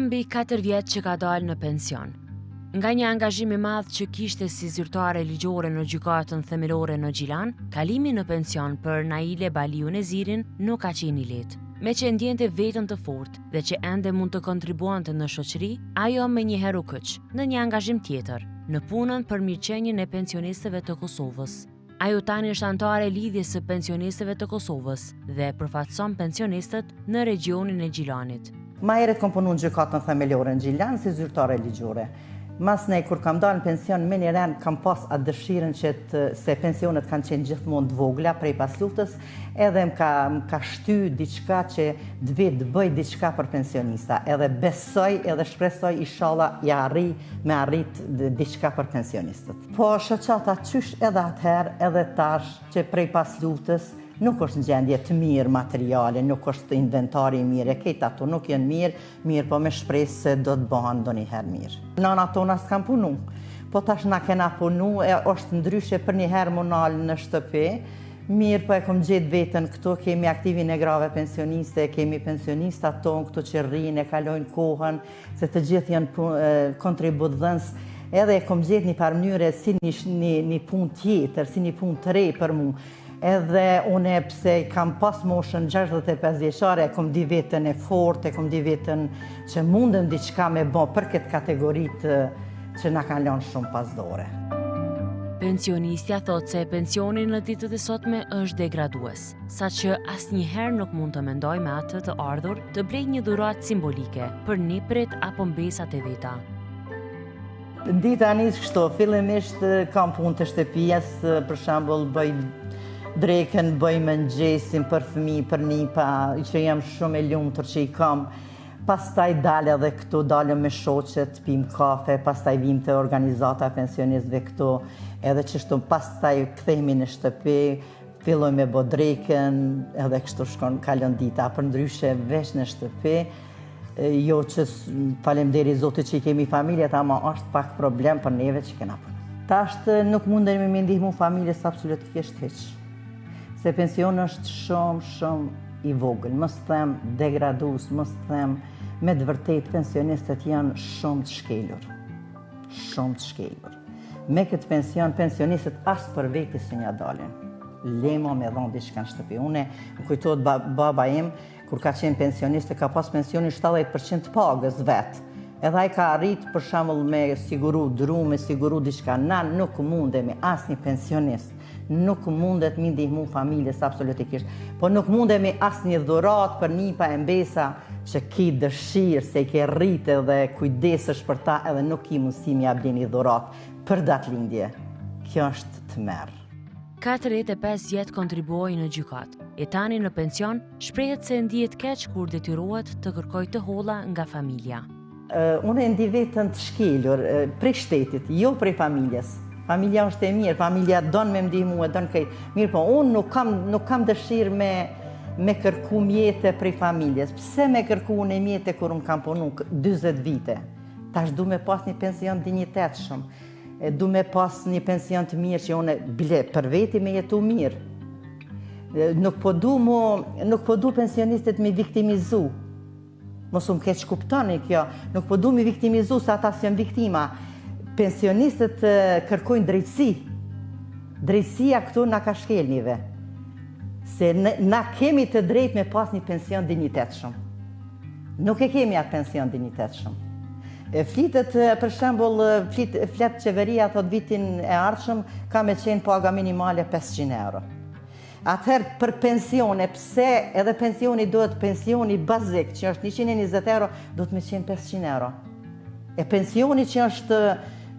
mbi 4 vjet që ka dalë në pension. Nga një angazhim i madh që kishte si zyrtare ligjore në gjykatën themelore në Gjilan, kalimi në pension për Naile Baliu Nezirin nuk ka qenë i lehtë. Me që ndjente veten të fortë dhe që ende mund të kontribuante në shoqëri, ajo menjëherë u kyç në një angazhim tjetër, në punën për mirëqenien e pensionistëve të Kosovës. Ajo tani është anëtare e lidhjes së pensionistëve të Kosovës dhe përfaqëson pensionistët në regionin e Gjilanit. Ma herët kom punu në gjykatën themelore në Gjilan si zyrtare ligjore. Mas nej, kur kam dalë në pension, me një ren kam pas atë dëshirën se pensionet kanë qenë gjithmonë të vogla prej pas luftës, edhe më ka shty diçka që të bëj diçka për pensionista, edhe besoj, edhe shpresoj inshallah me arrit diçka për pensionistët. Po shoqata qysh edhe atëherë, edhe tash që prej pas luftës, nuk është në gjendje të mirë materiale, nuk është inventari mirë, e këtë ato nuk janë mirë po me shpresë se do të bëhen ndonjëherë mirë. Nana tona s'kan punu, po tash na kena punu, është ndryshe për një herë më nalë në shtëpi, mirë po e kom gjetë vetën këtu, kemi aktivin e grave pensioniste, kemi pensionistat tonë këtu që rrinë, e kalojnë kohën, se të gjithë janë kontributdhënës, edhe e kom gjetë një parmënyre si një punë tjetër, si një punë të re për mu. Edhe une pse kam pas moshën 65 vjeçare, e kom di vetën e fortë, e kom di vetën që mundem diçka me bo për këtë kategoritë që na kanë lënë shumë pas dore. Pensionistja thot se pensioni në ditët e sotme është degradues, saqë asnjëherë nuk mund të mendoj me atë të ardhur të blej një dhuratë simbolike për nipret apo mbesat e veta. Dita nis kështu, fillimisht kam punë të shtëpijës, për shembull bëj dreken, bëj mëngjesin për fëmijë, për nipa, që jam shumë e lumtur që i kam. Pastaj dalë edhe këtu, dalëm me shoqet, pim kafe, pastaj vim të organizata pensionistëve këtu, edhe qështu pastaj kthehemi në shtëpi, filloj me bë dreken, edhe kështu shkon kalon dita, për ndryshe vesh në shtëpi. Jo që faleminderit Zotit që i kemi familjet, ama është pak problem për neve që kena punë. Tash nuk mundemi me ndihmu familjes absolutisht hiç. Se pension është shumë i vogël, mos them degradues, mos them me të vërtet pensionistët janë shumë të shkelur. Shumë të shkelur. Me këtë pension, pensionistët as për veti së një dalin. Lemo me dhonë diçka në shtëpi. Une, më kujtohet baba im, kur ka qenë pensioniste, ka pas pensionin 70% pagës vetë. Edhe ai ka arrit për shembull me siguru dru, me siguru diçka. Na nuk mundemi as një pensionist, nuk mundet mi ndihmu familjes absolutikisht, po nuk mundemi as një dhurat për nipa e mbesa që ki dëshirë, se i ke rritë dhe kujdesësh për ta edhe nuk ki mundësimi a bli një dhurat për datë lindje. Kjo është të merë. 45 vjet kontribuoi në gjykat. E tani në pension, shprehet se ndihet keq kur detyrohet të kërkojë të holla nga familja. Unë e ndi vetën të shkelur prej shtetit, jo prej familjes. Familja është e mirë, familja donë me ndihmu e donë këtë. Mirë po, unë nuk kam dëshirë me kërku mjete prej familjes. Pse me kërku unë e mjete kur unë kam punu 20 vite? Tash du me pas një pension dignitet shumë. Du me pas një pension të mirë që unë bile për veti me jetu mirë. Nuk po du pensionistet me viktimizu. Mos më keq kuptoni kjo. Nuk po du me viktimizu se ata s'janë viktima. Pensionistët kërkojnë drejtësi. Drejtësia këtu na ka shkelnive. Se na kemi të drejt me pas një pension dignitetshëm. Nuk e kemi atë pension dignitetshëm. Flitet, për shembull, flet qeveria thot vitin e ardhshëm ka me qenë paga minimale 500 euro. Atëherë për pensione, pse edhe pensioni duhet pensioni bazik, që është 120 euro, duhet me qenë 500 euro. E pensioni që është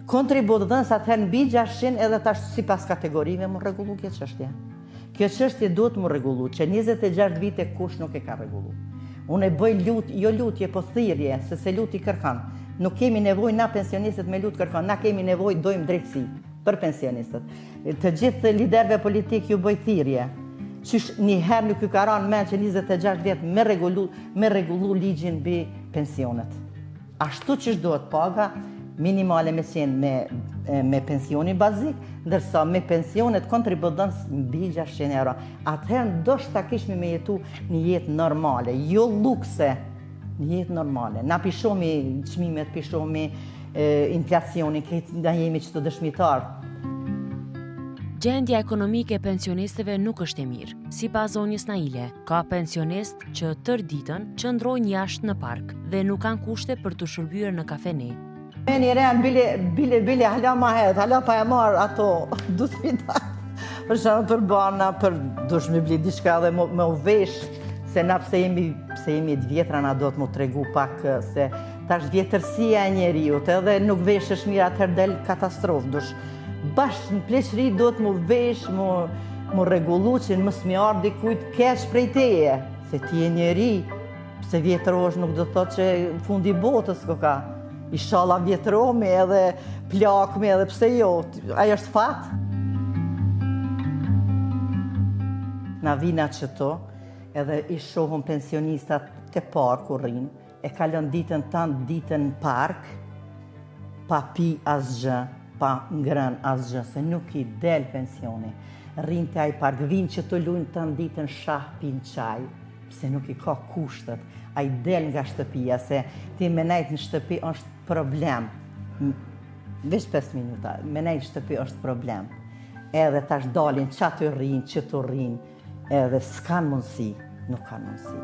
kontribut dhënës atëherë në bi 600 edhe tash si pas kategorive më regullu kjo qështje. Kjo qështje duhet më regullu, që 26 vite kush nuk e ka regullu. Unë e bëj jo lutje, po thirrje, se luti kërkan. Nuk kemi nevoj na pensionistët me lutë kërkan, na kemi nevoj dojmë drejtësi për pensionistët. Të gjithë liderve politik ju bëj thirrje. Qysh njëherë nuk ju ka ranë men që 26 vjetë me regullu ligjin bi pensionet. Ashtu qysh duhet paga, minimale me qenë me pensionin bazik, ndërsa me pensionet kontributdhënës mbi 600 euro. Atëherë ndoshta kishmi me jetu një jetë normale, jo lukse, një jetë normale. Na pishomi çmimet, pishomi inflacionin, këtë na jemi çdo dëshmitar. Gjendja ekonomike e pensionistëve nuk është e mirë. Sipas zonjës Naile, ka pensionistë që tërë ditën qëndrojnë jashtë në park dhe nuk kanë kushte për të shërbyer në kafene. Një ren, bile, hala ma hedh, hala pa e marë ato, du të pita. Për shumë për bana, për dush me bli diçka dhe me u vesh, se na pse jemi të vjetra na do të mu tregu pak se tash vjetërsia e njeriut, edhe nuk veshësh mirë atëherë del katastrofë, dush bashkë në pleqëri do të mu vesh, mu regullu që në mësë mi ardi kujt keq prej teje, se ti e njeri, pse vjetërosh nuk do të thot që fundi botës ko ka. Inshallah vjetëromi edhe plakmi edhe pse jo, ajo është fat. Na vina qëto, edhe i shohëm pensionistat të park ku rrinë, e kalon ditën tanë ditën në park, pa pi asgjë, pa ngrën asgjë, se nuk i del pensioni. Rrinë të aj park, vinë që të lujnë tanë ditën shah pinë qaj, pse nuk i ka kushtet, a i del nga shtëpia, se ti me nejtë në shtëpi është problem. Vesh 5 minuta, me nejtë në shtëpi është problem. Edhe tash dalin që aty rrinë, që të rrinë, edhe s'kan mundësi, nuk kanë mundësi.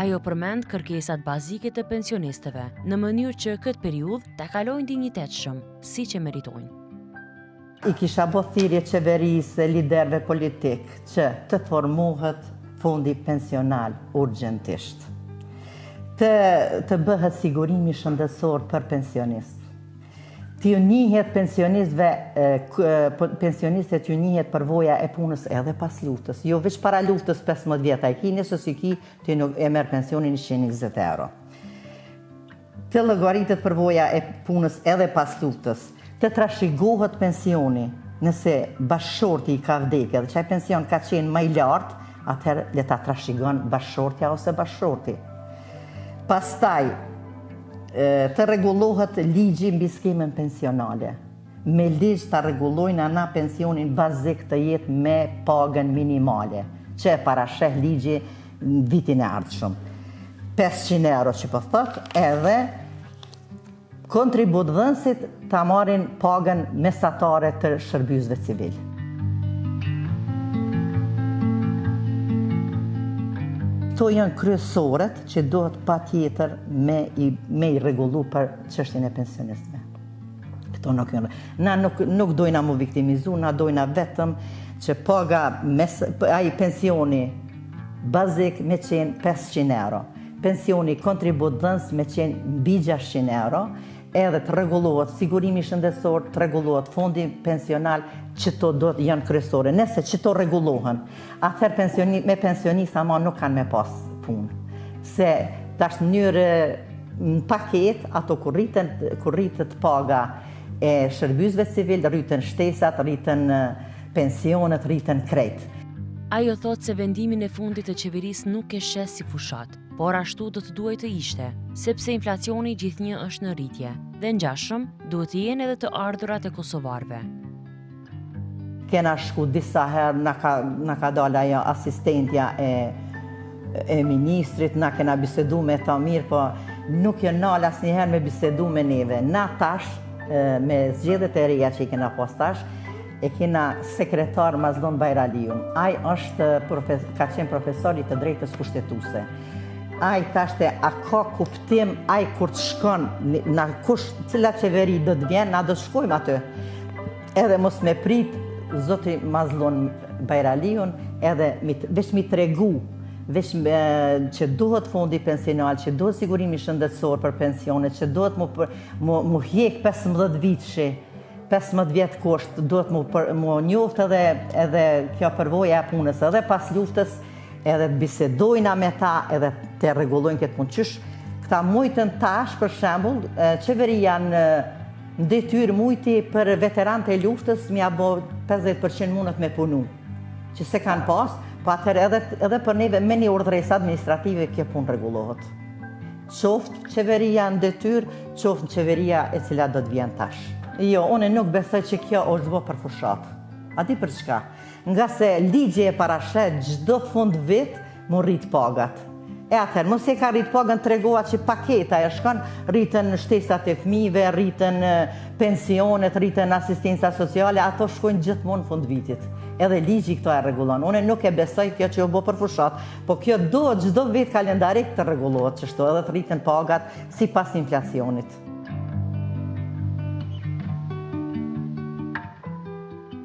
Ajo përmend kërkesat bazike të pensionistëve, në mënyrë që këtë periudhë ta kalojnë dinjitetshëm, siç e meritojnë. I kisha bo thirrje qeverisë, liderëve politik, që të formohet fondi pensional urgjentisht. Të bëhet sigurimi shëndetësor për pensionistë. T'ju njihet pensionistët ju njihet përvoja e punës edhe pas luftës. Jo veç para luftës 15 vjeta e ki, nëse si ki, ti nuk e merr pensionin 120 euro. Të llogaritet përvoja e punës edhe pas luftës. Të trashëgohet pensioni, nëse bashkëshorti i ka vdekë dhe çaj pension ka qenë më i lartë, atëherë le ta trashëgon bashkëshortja ose bashkëshorti. Pastaj të rregullohet ligji mbi skemën pensionale. Me ligj ta rregullojnë ana pensionin bazik të jetë me pagën minimale, që e parasheh ligji në vitin e ardhshëm. 500 euro që po thot, edhe kontributdhënësit ta marrin pagën mesatare të shërbësve civil. Këto janë kryesorët që duhet patjetër me i rregullu për çështjen e pensionistëve. Këto nuk janë. Na nuk dojna mu viktimizu, na dojna vetëm që paga ai pensioni bazik me qenë 500 euro. Pensioni kontributdhënës me qenë mbi 600 euro, edhe të rregullohet sigurimi shëndetësor, të rregullohet fondi pensional, që to do të janë kryesore. Nëse që to rregullohen, atëherë me pensionista ma nuk kanë me pas punë. Se tash në paket, ato kur rritet paga e shërbësve civil, rritën shtesat, rritën pensionet, rritën krejt. Ajo thot se vendimin e fundit të qeverisë nuk e shes si fushat, por ashtu do të duhet të ishte, sepse inflacioni gjithnjë është në rritje, dhe ngjashëm duhet të jenë edhe të ardhurat e kosovarëve. Kena shku disa herë, na ka dalë ajo asistentja e ministrit, na kena bisedu me ta mirë, po nuk jo nalë asnjëherë me bisedu me neve. Na tash, me zgjedhjet e reja që i kena pas tash, e kena sekretar Mazlon Bajraliun. Ai ka qenë profesor i të drejtës kushtetuese. Ai tashte, a ka kuptim, ai kur të shkon, na cila qeveri do të vjen, na do të shkojmë aty. Edhe mos me prit zoti Mazlon Bajraliun, edhe veç mi tregu, veç që duhet fondi pensional, që duhet sigurimi shëndetësor për pensionet, që duhet mu hjek 15 vitëshi, 15 vjetë kusht, duhet mu njoft edhe kjo përvoja e punës, edhe pas luftës, edhe të bisedojna me ta, edhe të rregullojnë këtë punë. Qysh, këta mujtën tash, për shembull, qeveria në detyrë mujti për veteranët e luftës, mja bo 50% mundet me punu, që se kanë pas, po atëherë edhe për neve me një urdhresë administrative kjo punë rregullohet. Qoftë qeveria në detyrë, qoftë qeveria e cila do të vjen tash. Jo, unë nuk besoj që kjo është bë për fushat. A di për çka? Nga se ligji e parashet çdo fund vit mu rrit pagat. E atëherë, mos e ka rritë pagën tregohat që paketa e shkon, rritën shtesat e fëmijëve, rritën pensionet, rritën asistenca sociale, ato shkojnë gjithmonë fund vitit. Edhe ligji këto e rregullon. Unë nuk e besoj kjo që u bë për fushat, po kjo do çdo vit kalendarik të rregullohet çështo, edhe të rriten pagat sipas inflacionit.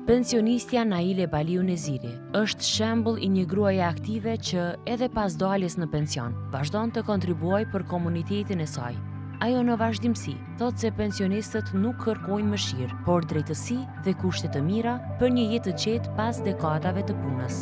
Pensionistja Naile Baliu Neziri është shembull i një gruaje aktive që edhe pas daljes në pension, vazhdon të kontribuojë për komunitetin e saj. Ajo në vazhdimsi thotë se pensionistët nuk kërkojnë mëshirë, por drejtësi dhe kushte të mira për një jetë të qetë pas dekadave të punës.